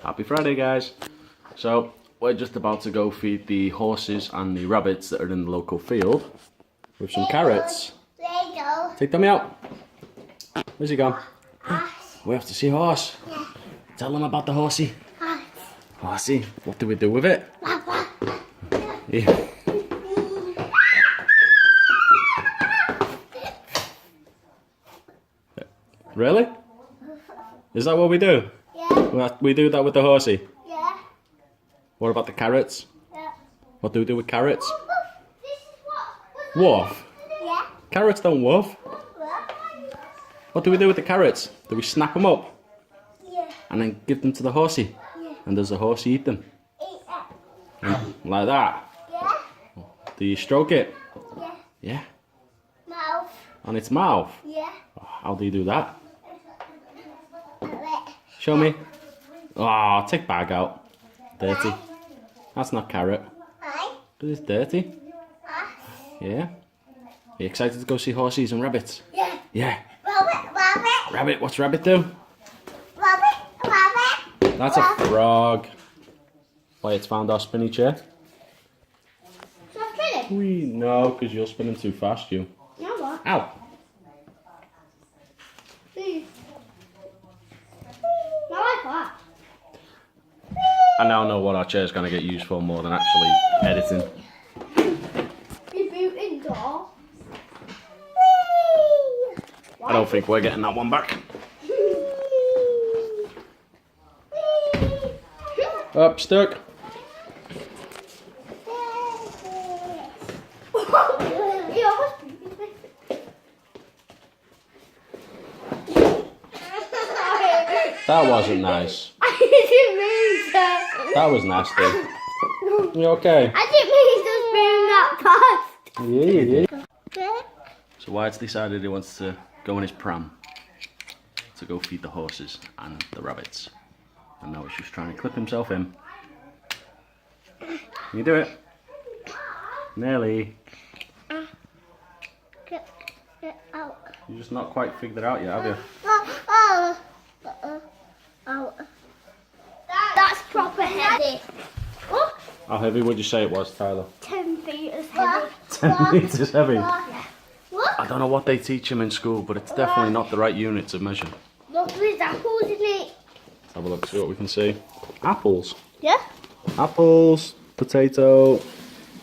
Happy Friday, guys. So we're just about to go feed the horses and the rabbits that are in the local field with some carrots. There you go. Take them out. Where's he gone? Horse. We have to see horse. Yeah. Tell them about the horsey. Horse. Horsey. What do we do with it? Papa. Yeah. Really? Is that what we do? Yeah. We do that with the horsey. Yeah. What about the carrots? Yeah. What do we do with carrots? This is what? Woof. Yeah. Carrots don't woof. What do we do with the carrots? Do we snap them up Yeah. and then give them to the horsey? Yeah. And does the horsey eat them? Eat that. Like that? Yeah. Do you stroke it? Yeah. Yeah. Mouth. On its mouth? Yeah. How do you do that? Lip. Show me. Oh, take bag out. Dirty. That's not carrot. Eye. It's dirty. Yeah. Are you excited to go see horses and rabbits? Yeah. Yeah. Rabbit. Rabbit. Rabbit, what's rabbit do? Rabbit. Rabbit. That's a frog. Why, it's found our spinny chair? Stop spinning. Wee, no, because you're spinning too fast, you. No what? Ow. Please. Not like that. I now know what our chair's going to get used for more than actually editing. Rebooting door. I don't think we're getting that one back. Up, stuck. That wasn't nice. I didn't mean to. That was nasty. You okay? I didn't mean to spin that fast. Yeah. So Wyatt's decided he wants to go in his pram to go feed the horses and the rabbits. And now he's just trying to clip himself in. Can you do it? Nearly. Get out. You've just not quite figured it out yet, have you? That's proper heavy. What? How heavy would you say it was, Tyler? 10 feet is heavy. 10 metres heavy. What? I don't know what they teach him in school, but it's definitely not the right units of measure. Look, there's apples in it. Let's have a look, see what we can see. Apples. Yeah? Apples, potato,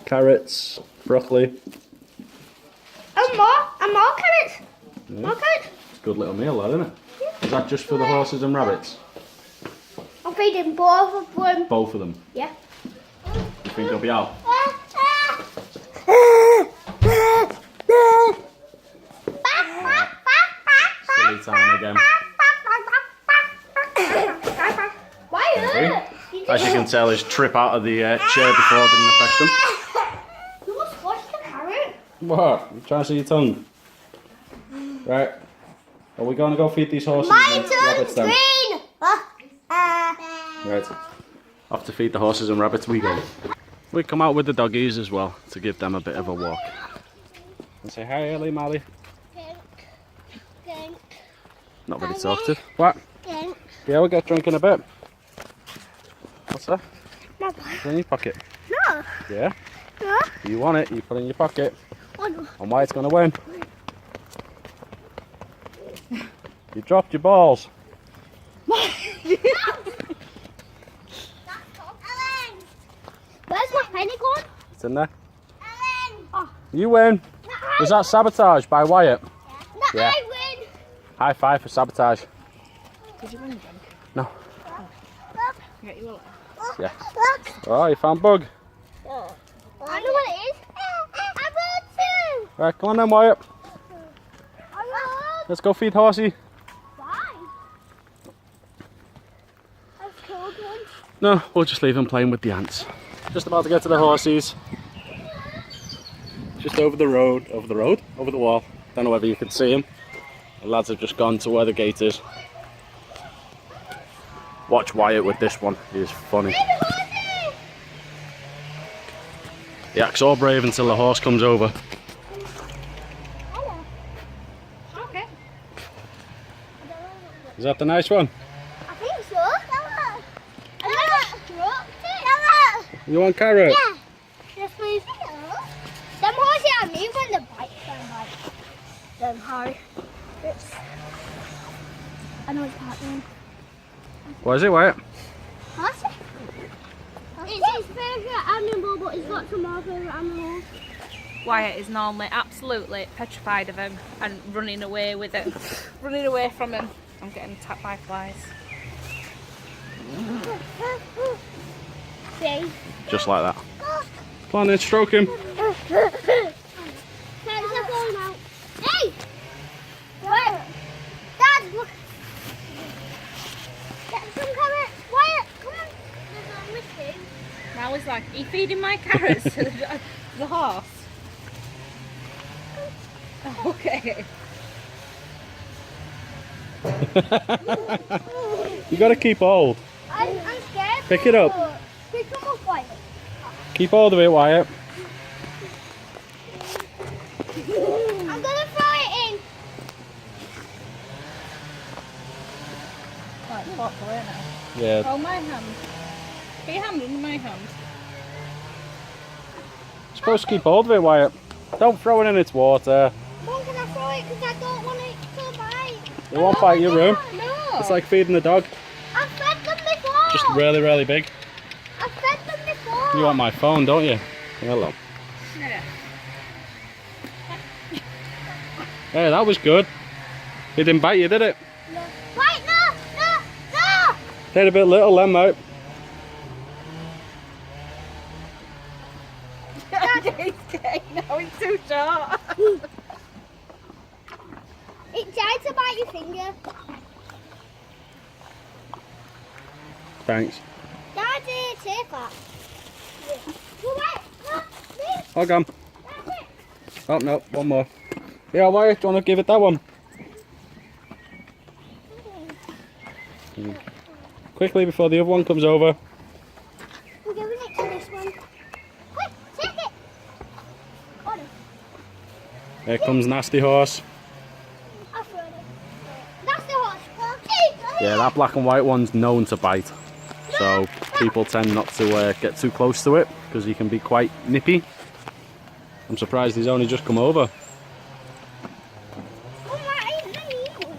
carrots, broccoli. And more carrots. Yeah. More carrots. It's a good little meal, that, isn't it? Is that just for the horses and rabbits? I'm feeding both of them. Both of them. Yeah. You think they'll be out? Silly time again. Why? As you can tell, his trip out of the chair before didn't affect him. You must wash the carrot. What? You trying to see your tongue? Right. Are we going to go feed these horses My and rabbits tongue's then? green. Right. Off to feed the horses and rabbits we go. We come out with the doggies as well to give them a bit of a walk. And say hi, Ellie, Mally. Not very talkative. What? Yeah, we'll get drunk in a bit. What's that? Put it in your pocket. No. Yeah? No. You want it, you put it in your pocket. Oh, no. And Wyatt's going to win. You dropped your balls. Where's my penny gone? It's in there. Oh. You win. Was that sabotage by Wyatt? No, Yeah. I win. High five for sabotage. Did you win again? No. Yeah, you will. Yeah. Look. Oh, you found bug. I know what it is. I will too. Right, come on then, Wyatt. I will. Let's go feed horsey. Why? I've killed one. No, we'll just leave him playing with the ants. Just about to get to the horses. Just over the road, over the wall. Don't know whether you can see him. The lads have just gone to where the gate is. Watch Wyatt with this one, he is funny. He acts all brave until the horse comes over. Okay. Is that the nice one? I think so. You want carrot? Yeah. Yes, please. Them horses are me when the bite. Them hard. It's. I know it's happening. What is it, Wyatt? Horse? It's his favourite animal, but he's got some more favourite animals. Wyatt is normally absolutely petrified of him and running away with him. Running away from him. I'm getting attacked by flies. See? Just like that. Come on then, stroke him. Thanks for falling out. Hey! Wyatt! Dad, look! Get some carrots! Wyatt, come on! There's a missing. Now he's like, are you feeding my carrots to the horse? Oh, okay. You gotta keep hold. I'm scared. Pick it up. Pick them up, Wyatt. Keep hold of it, Wyatt. I'm gonna throw it in. Right, thoughtful, isn't it? Yeah. Oh, my hand. Put your hand under my hand. You're supposed to keep hold of it, Wyatt. Don't throw it in its water. Mum, can I throw it? Because I don't want it to bite. It won't bite your room. No. It's like feeding the dog. I've fed them before. Just really, really big. I've fed them before. You want my phone, don't you? Hello. Yeah. Hey, that was good. It didn't bite you, did it? No. Wait, no. They're a bit little then, mate. No, it's too short. It tried to bite your finger. Thanks. Daddy, take that. Wait, no, this. Hold on. That's it. Oh, no, one more. Yeah, Wyatt, do you want to give it that one? Quickly before the other one comes over. I'm giving it to this one. Quick, take it. Got it. Here comes Nasty Horse. I'll throw it. That's the horse. Hey, Yeah, that black and white one's known to bite. So people tend not to get too close to it because he can be quite nippy. I'm surprised he's only just come over. Oh, that ain't the eagle.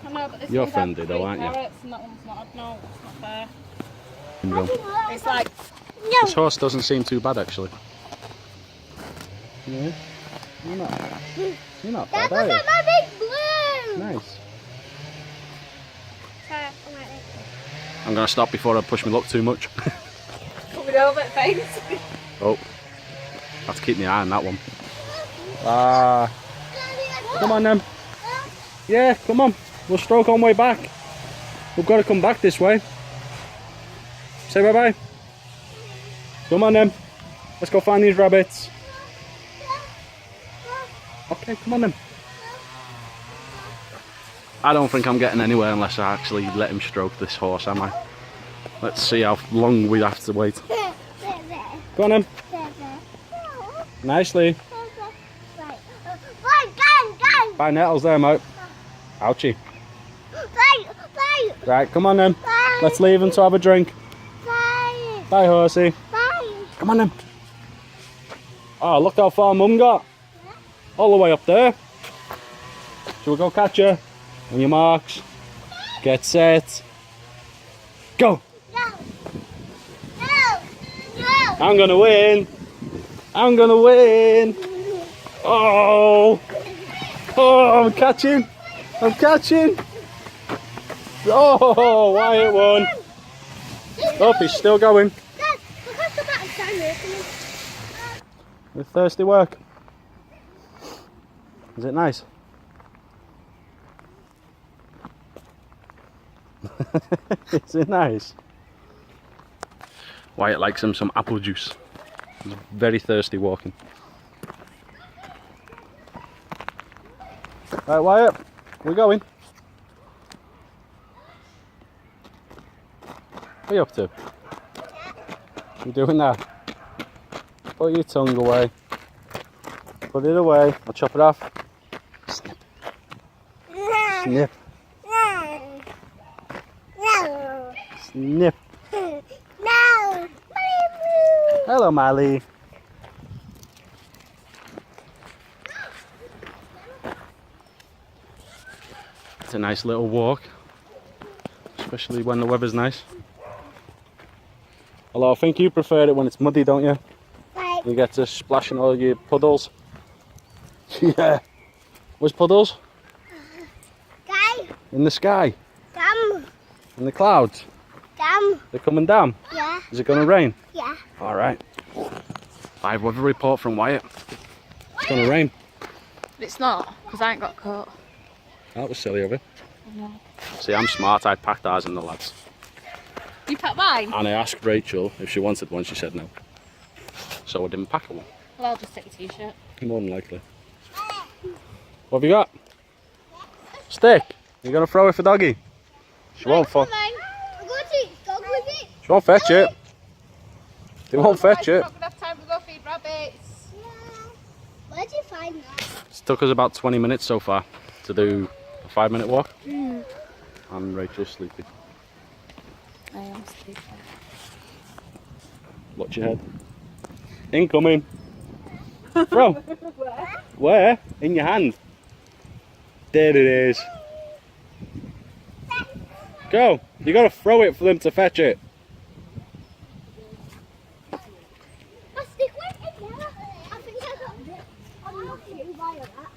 I know, but this You're one's had offended though, 3 aren't you? carrots and that one's not. No, it's not fair. No. It's like, This horse doesn't seem too bad actually. Yeah. You're not Dad, bad, are look you? at my big blue. Nice. Right. I'm going to stop before I push my luck too much. coming over at face. Oh. Have to keep my eye on that one. Ah. Come on then. Yeah, come on. We'll stroke on way back. We've got to come back this way. Say bye-bye. Come on then. Let's go find these rabbits. Okay, come on then. I don't think I'm getting anywhere unless I actually let him stroke this horse, am I? Let's see how long we have to wait. Go on then. Nicely. Bye nettles there, mate. Ouchie. Right, come on then. Let's leave them to have a drink. Bye, horsey. Come on then. Oh, look how far Mum got. All the way up there. Shall we go catch her? On your marks. Get set. Go. I'm gonna win. I'm gonna win. Oh. Oh, I'm catching. I'm catching. Oh, Wyatt won. Oh, he's still going. With thirsty work. Is it nice? Is it nice? Wyatt likes him some apple juice. He's very thirsty walking. Right, Wyatt, we're going. What are you up to? What are you doing now? Put your tongue away. Put it away. I'll chop it off. Snip. Snip. Snip. No. Hello, Miley. It's a nice little walk, especially when the weather's nice. Although I think you prefer it when it's muddy, don't you? Right. You get to splash in all your puddles. Yeah. Where's puddles? Guy. In the sky. Dam. In the clouds. Dam. They're coming down. Yeah. Is it going to rain? Yeah. All right. Live weather report from Wyatt. It's going to rain. It's not, because I ain't got a coat. That was silly of it. No. See, I'm smart. I packed ours in the lads. You packed mine? And I asked Rachel if she wanted one. She said no. So I didn't pack her one. Well, I'll just take a t-shirt. More than likely. What have you got? Stick. You're going to throw it for Doggy? She won't, I'm going to take dog with it. she won't fetch it. They won't fetch it. We're not going to have time to go feed rabbits. Yeah. Where'd you find that? It's took us about 20 minutes so far to do a 5-minute walk. And Rachel's sleepy. I am sleeping. Watch your head. Incoming. Throw. Where? In your hand. There it is. Go. You got to throw it for them to fetch it. My stick went in there. I think I got bit on my shoe by a rat.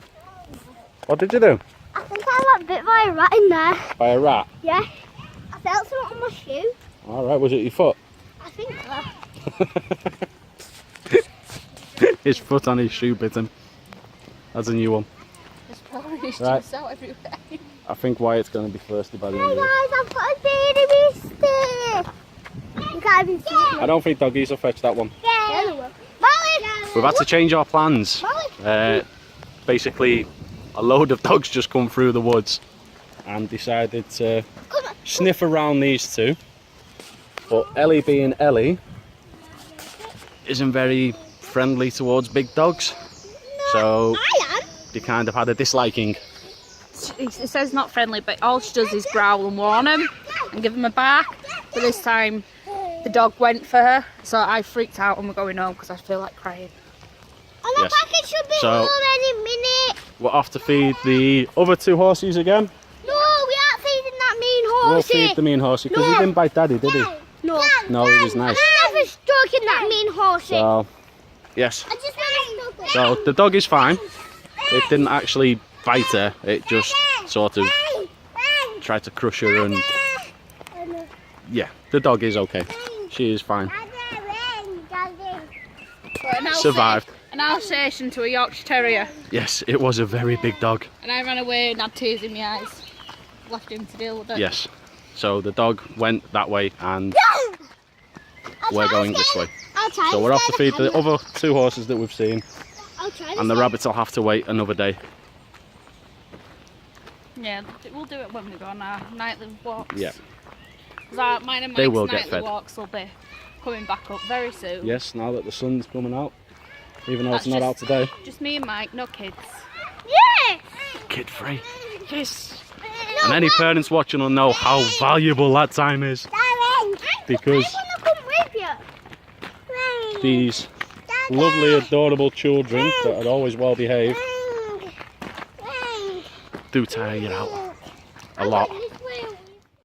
What did you do? I think I got bit by a rat in there. By a rat. Yeah. I felt something on my shoe. Alright, was it your foot? I think so. His foot on his shoe bit him. That's a new one. There's probably Right. juice out everywhere. I think Wyatt's going to be thirsty by the end Hey of this. guys, I've got a baby stick. You can't even see I don't think Doggies will fetch that one. Yeah, they will. Molly! We've had to change our plans. Molly! Basically, a load of dogs just come through the woods and decided to Come on. sniff around these two. But Ellie, being Ellie, isn't very friendly towards big dogs. So I am. they kind of had a disliking. It says not friendly, but all she does is growl and warn him and give him a bark. But this time, the dog went for her, so I freaked out and we're going home because I feel like crying. And the Yes. package should be So- home any minute. We're off to feed the other two horses again. No, we aren't feeding that mean We'll horsey. feed the mean horsey because he No. didn't bite Daddy, did he? No. No, he was nice. I'm never stroking that mean horsey. So, yes. I just want to So the dog is fine. It didn't actually bite her. It just sort of tried to crush her, and yeah, the dog is okay. She is fine. Survived. An Alsatian to a Yorkshire Terrier. Yes, it was a very big dog. And I ran away and had tears in my eyes. Left him to deal with it. Yes. So the dog went that way and we're going this way. So we're off to feed the other two horses that we've seen, and the rabbits will have to wait another day. Yeah, we'll do it when we go on our nightly walks. Yeah. Because mine and They Mike's will get nightly fed. walks will be coming back up very soon. Yes, now that the sun's coming out, even though That's it's not out just- today. Just me and Mike, no kids. Yes! Kid free. Yes. And any parents watching will know how valuable that time is, because I want to come with you. these lovely, adorable children that are always well behaved do tire you out a lot.